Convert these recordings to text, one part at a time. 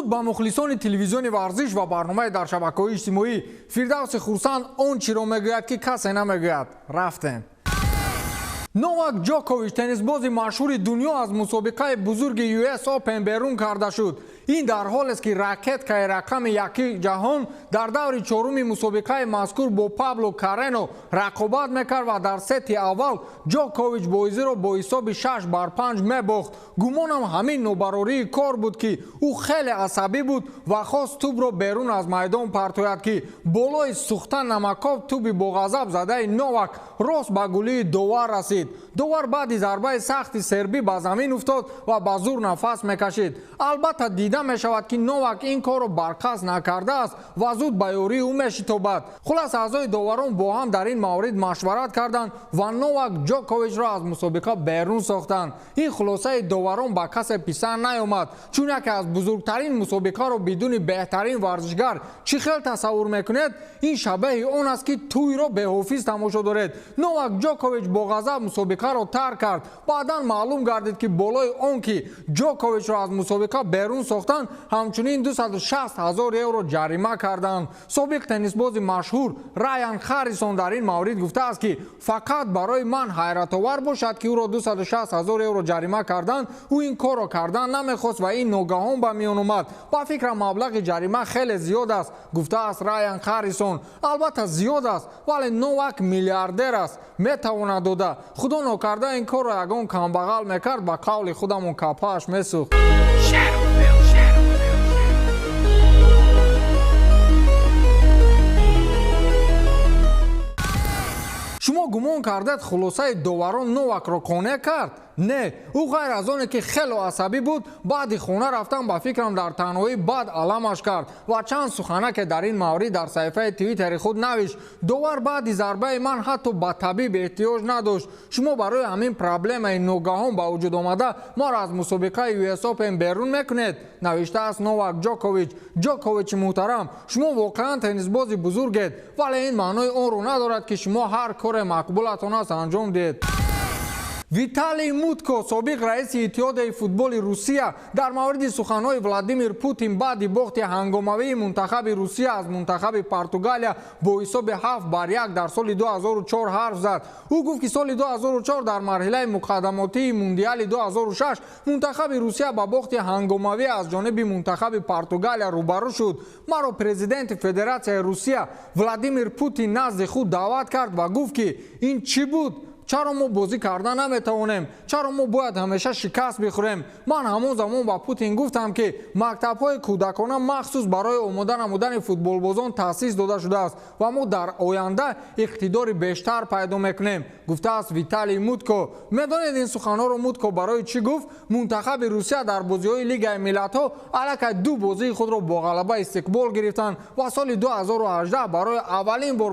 дуруд ба мухлисони телевизиони варзиш ва барномаи дар шабакаҳои иҷтимоӣ. Фирдавси Хурсанд он чиро мегӯяд, ки касе намегӯяд. Рафтем. Новак Ҷокович, теннисбози машҳури дунё, аз мусобиқаи бузурги US Open берун карда шуд. ин дар ҳолест ки ракеткаи рақами якӣ ҷаҳон дар даври чоруми мусобиқаи мазкур бо Пабло Карено рақобат мекард ва дар сети аввал Ҷокович боизиро бо ҳисоби 6-5 мебохт. гумонам ҳамин нобарории кор буд, ки ӯ хеле асабӣ буд ва хост тӯбро берун аз майдон партояд, ки болои сухта намакоб тӯби боғазаб задаи Новак рост ба гулии довар расид. довар баъди зарбаи сахти сербӣ ба замин уфтод ва ба зур нафас мекашид. албатта дида мешавад, ки Новак ин корро барқасд накардааст ва зуд ба ёрии ӯ мешитобад. хулас аъзои доварон бо ҳам дар ин маврид машварат карданд ва Новак Ҷоковичро аз мусобиқа берун сохтанд. ин хулосаи доварон ба касе писар наёмад, чун яке аз бузургтарин мусобиқаро бидуни беҳтарин варзишгар чӣ хел тасаввур мекунед? ин шабеҳи он аст, ки тӯйро беҳофиз тамошо доред. Новак Ҷокович бо ғазаб мусобиқаро тарк кард. баъдан маълум гардид, ки болои он ки Ҷоковичро аз мусобиқа берун сохтанд, ҳамчунин 260 000 евро ҷарима карданд. собиқ теннисбози машҳур Райан Харрисон дар ин маврид гуфтааст, ки фақат барои ман ҳайратовар бошад, ки ӯро 260 000 евро ҷарима карданд. ӯ ин корро кардан намехост ва ин ногаҳон ба миён омад. ба фикрам маблағи ҷарима хеле зиёд аст, гуфтааст Райан Харрисон. албатта зиёд аст, вале Новак миллиардер аст, метавонад дода. худо нокарда ин корро ягон камбағал мекард, ба қавли худамон капааш месӯхт. шумо гумон кардед хулосаи доварон Новакро қонеъ кард? не, ӯ ғайр аз оне ки хело асабӣ буд, баъди хона рафтан ба фикрам дар танҳоӣ бад аламаш кард ва чанд суханаке дар ин маврид дар саҳифаи твиттери худ навишт. довар баъди зарбаи ман ҳатто ба табиб эҳтиёҷ надошт. шумо барои ҳамин проблемаи ногаҳон ба вуҷуд омада моро аз мусобиқаи US Open берун мекунед, навиштааст Новак Ҷокович. ҷоковичи муҳтарам, шумо воқеан теннисбози бузургед, вале ин маънои онро надорад, ки шумо ҳар коре мақбулатон аст анҷом диҳед. Виталий Мутко, собиқ раиси иттиҳоди футболи Русия, дар мавриди суханҳои Владимир Путин баъди бохти ҳангомавии мунтахаби Русия аз мунтахаби Португалия бо ҳисоби 7-1 дар соли 2004 ҳарф зад. ӯ гуфт, ки соли 2004 дар марҳилаи муқаддамотии мундиали 2006 мунтахаби Русия ба бохти ҳангомавӣ аз ҷониби мунтахаби Португалия рӯбарӯ шуд. маро президенти Федератсияи Русия Владимир Путин назди худ даъват кард ва гуфт, ки ин чӣ буд? чаро мо бозӣ карда наметавонем? чаро мо бояд ҳамеша шикаст бихӯрем? ман ҳамон замон ба Путин гуфтам, ки мактабҳои кӯдакона махсус барои омода намудани футболбозон таъсис дода шудааст ва мо дар оянда иқтидори бештар пайдо мекунем, гуфтааст Виталий Мутко. медонед ин суханҳоро Мутко барои чӣ гуфт? мунтахаби Русия дар бозиҳои Лигаи Миллатҳо аллакай 2 бозии худро бо ғалаба истиқбол гирифтанд ва соли 2018 барои аввалин бор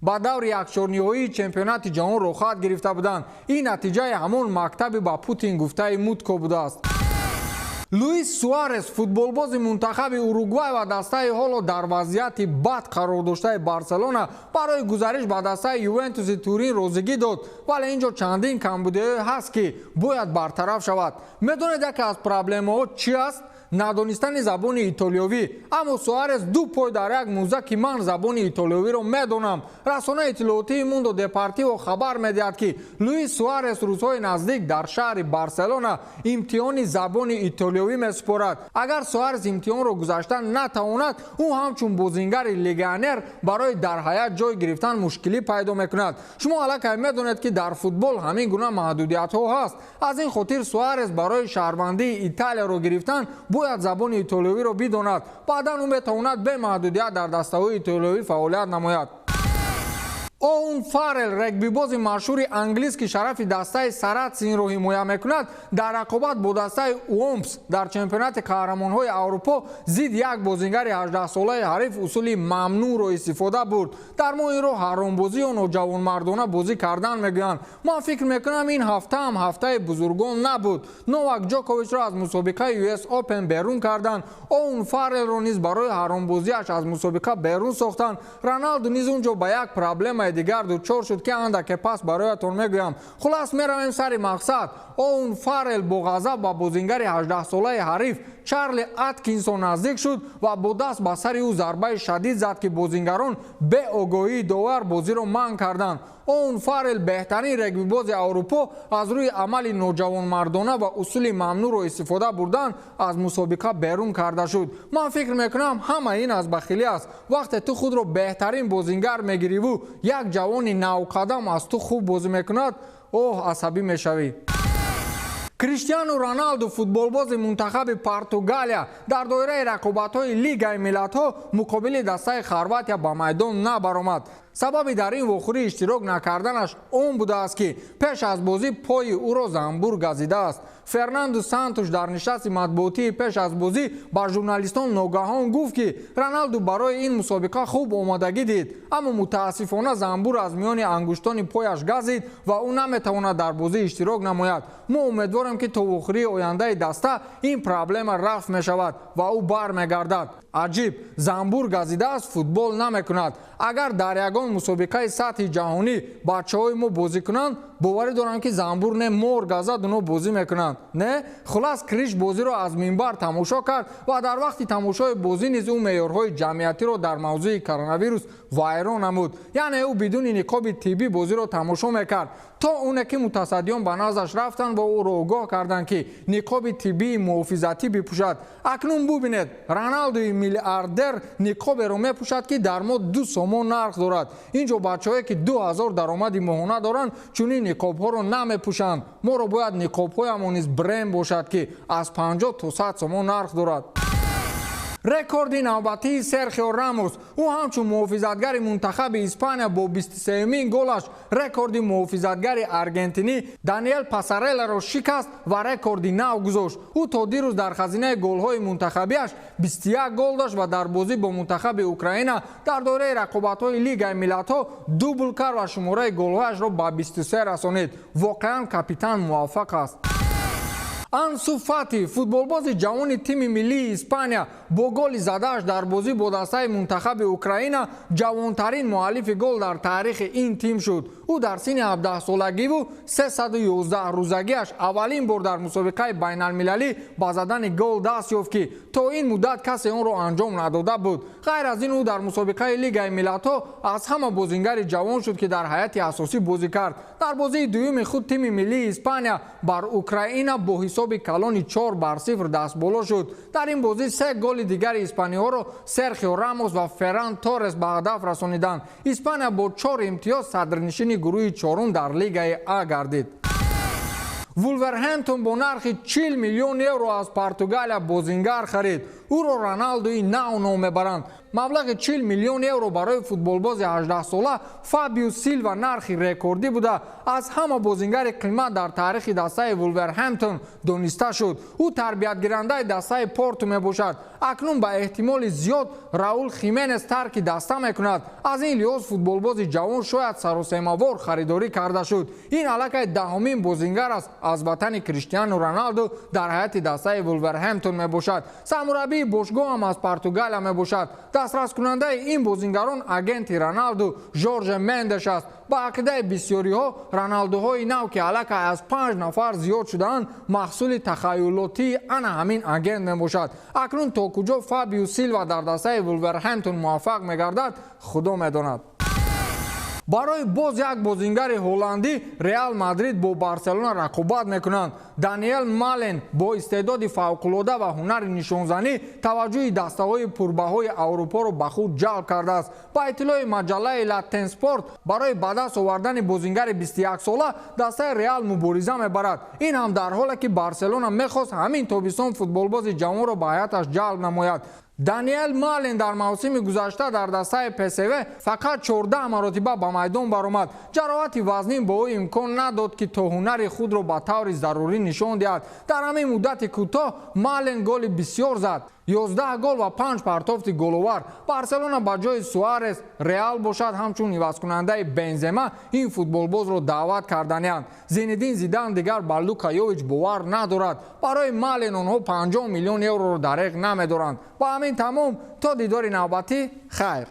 ба даври якчорниҳоии чемпионати ҷаҳон рохат гирифта буданд. ин натиҷаи ҳамон мактаби ба Путин гуфтаи Мутко будааст. Луис Суарес, футболбози мунтахаби Уругвай ва дастаи ҳоло дар вазъияти бад қарор доштаи Барселона барои гузариш ба дастаи Ювентуси Турин розигӣ дод, вале ин ҷо чандин камбудиҳое ҳаст, ки бояд бартараф шавад. медонед яке аз проблемаҳо чӣ аст? надонистани забони итолиёвӣ. аммо Суарес 2 пой дар як мӯза, ки ман забони итолиёвиро медонам. расонаи иттилоотии Мундо Депортиво хабар медиҳад, ки Луис Суарес рӯзҳои наздик дар шаҳри Барселона имтиҳони забони итолиёвӣ месупорад. агар Суарес имтиҳонро гузашта натавонад, ӯ ҳамчун бозингари легионер барои дар ҳаят ҷой гирифтан мушкилӣ пайдо мекунад. шумо аллакай медонед, ки дар футбол ҳамин гуна маҳдудиятҳо ҳаст. аз ин хотир Суарес барои шаҳрвандии Италияро гирифтан бояд забони итолиёвиро бидонад. баъдан ӯ метавонад бе маҳдудият дар дастаҳои итолиёвӣ фаъолият намояд. Оун Фаррел, регбибози машҳури англис, ки шарафи дастаи Саратсинро ҳимоя мекунад, дар рақобат бо дастаи Уомпс дар чемпионати қаҳрамонҳои Аврупо зидди як бозингари 18-солаи ҳариф усули мамнӯъро истифода бурд. дар мо инро ҳаромбозӣ ё ноҷавонмардона бозӣ кардан мегӯянд. ман фикр мекунам ин ҳафта ҳам ҳафтаи бузургон набуд. Новак Ҷоковичро аз мусобиқаи US Open берун карданд. Оун Фаррелро низ барои ҳаромбозиаш аз мусобиқа берун сохтанд. Роналду низ он ҷо ба як проблема проблемаи дигар дучор шуд ки андаке пас бароятон мегӯям. Хулас меравем сари мақсад. Оун Фаррел бо ғазаб ба бозингари 18-солаи ҳариф Чарли Аткинсон наздик шуд ва бо даст ба сари ӯ зарбаи шадид зад ки бозингарон бе огоҳии довар бозиро манъ карданд. Оун Фаррел беҳтарин регбибози Аврупо аз рӯи амали ноҷавонмардона ва усули мамнӯъро истифода бурдан аз мусобиқа берун карда шуд. Ман фикр мекунам ҳама ин аз бахилӣ аст. Вақте ту худро беҳтарин бозингар мегириву як ҷавони навқадам аз ту хуб бозӣ мекунад, оҳ асабӣ мешавӣ. Криштиану Роналду футболбози мунтахаби Португалия дар доираи рақобатҳои Лигаи Миллатҳо муқобили дастаи Хорватия ба майдон набаромад. Сабаби дар ин вохӯрӣ иштирок накарданаш он будааст ки пеш аз бозӣ пои ӯро занбур газидааст. Фернандо Сантуш дар нишасти матбуотии пеш аз бозӣ ба журналистон ногаҳон гуфт ки Роналду барои ин мусобиқа хуб омодагӣ дид, аммо мутаассифона занбур аз миёни ангуштони пояш газид ва ӯ наметавонад дар бозӣ иштирок намояд. Мо умедворем ки то вохӯрии ояндаи даста ин проблема рафт мешавад ва ӯ бармегардад. Аҷиб, занбур газидааст, футбол намекунад. Агар дар ягон мусобиқаи сатҳи ҷаҳонӣ бачаҳои мо бозӣ кунанд, боварӣ дорам ки занбур не мор газад, оно бозӣ мекунанд. Не? Хулас Криш бозиро аз минбар тамошо кард ва дар вақти тамошои бозӣ низ ӯ меъёрҳои ҷамъиятиро дар мавзӯи коронавирус вайрон намуд. Яъне ӯ бидуни никоби тиббӣ бозиро тамошо мекард. То оне ки мутасаддиён ба наздаш рафтанд ва ӯро огоҳ карданд ки никоби тиббии муҳофизатӣ бипӯшад. Акнун бубинед, Роналдуи миллиардер никоберо мепӯшад ки дар мо 2 сомон нарх дорад. Инҷо бачаҳое ки 2000 даромади моҳона доранд чунин никобҳоро намепӯшанд. Моро бояд никобҳоямон низ бренд бошад ки аз 50 то 100 сомон нарх дорад. Рекорди навбатии Серхио Рамос. ӯ ҳамчун муҳофизатгари мунтахаби Испания бо 23-мин голаш рекорди муҳофизатгари аргентинӣ Даниэл Пасарелларо шикаст ва рекорди нав гузошт. ӯ то дирӯз дар хазинаи голҳои мунтахабиаш 21 гол дошт ва дар бозӣ бо мунтахаби Украина дар доираи рақобатҳои Лигаи Миллатҳо дубл кард ва шумораи голҳояшро ба 23 расонид. Воқеан капитан муваффақ аст. Ансу Фати, футболбози ҷавони тими миллии Испания, бо голи задааш дар бозӣ бо дастаи мунтахаби Украина ҷавонтарин муаллифи гол дар таърихи ин тим шуд. ӯ дар синни 17-солагиву 311 рӯзагиаш аввалин бор дар мусобиқаи байналмилалӣ ба задани гол даст ёфт ки то ин муддат касе онро анҷом надода буд. ғайр аз ин ӯ дар мусобиқаи Лигаи Миллатҳо аз ҳама бозингари ҷавон шуд ки дар ҳайати асосӣ бозӣ кард. Дар бозии дуюми худ тими миллии Испания бар Украина бо ҳисоби калони 4-0 дастболо шуд. Дар ин бозӣ 3 голи дигари испаниҳоро Серхио Рамос ва Ферран Торрес ба ҳадаф расониданд. Испания бо 4 имтиёз садрнишини гурӯҳи 4 дар Лигаи А гардид. Вулверхэмптон бо нархи 40 миллион евро аз Португалия бозингар харид. ӯро Роналдуи нав ном мебаранд. маблағи 40 миллион евро барои футболбози 18-сола Фабио Силва нархи рекордӣ буда аз ҳама бозингари қимат дар таърихи дастаи Вулверхэмптон дониста шуд. ӯ тарбиятгирандаи дастаи Порту мебошад. акнун ба эҳтимоли зиёд Раул Хименес тарки даста мекунад. аз ин лиҳоз футболбози ҷавон шояд саросемавор харидорӣ карда шуд. ин аллакай даҳумин бозингар аст аз ватани Криштиану Роналду дар ҳайати дастаи Вулверхэмптон мебошад. самурабии бошгоҳ ҳам аз Португалия мебошад. дастраскунандаи ин бозингарон агенти Роналду Жорже Мендеш аст. ба ақидаи бисёриҳо Роналдуҳои нав ки аллакай аз 5 нафар зиёд шудаанд маҳсули тахайюлотии ана ҳамин агент мебошад. акнун то куҷо Фабио Силва дар дастаи Вулверхэмптон муваффақ мегардад худо медонад. барои боз як бозингари ҳолландӣ Реал Мадрид бо Барселона рақобат мекунанд. Даниэл Мален бо истеъдоди фавқулода ва ҳунари нишонзанӣ таваҷҷӯҳи дастаҳои пурбаҳои Аврупоро ба худ ҷалб кардааст. ба иттилои маҷаллаи Latin Sport барои ба даст овардани бозингари 21-сола дастаи Реал мубориза мебарад. ин ҳам дар ҳоле ки Барселона мехост ҳамин тобистон футболбози ҷавонро ба ҳайаташ ҷалб намояд. Даниэл Мален дар мавсими гузашта дар дастаи ПСВ фақат 14 маротиба ба майдон баромад. ҷароҳати вазнин ба ӯ имкон надод ки то ҳунари худро ба таври зарурӣ нишон диҳад. дар ҳамин муддати кӯтоҳ Мален голи бисёр зад. 11 гол ва 5 партофти головар. Барселона ба ҷои Суарес Реал бошад ҳамчун ивазкунандаи Бензема ин футболбозро даъват карданиянд. Зинедин Зидан дигар ба Лука Йович бовар надорад. барои Мален онҳо 50 миллион евроро дареғ намедоранд. ба ҳамин тамом то дидори навбатӣ хайр.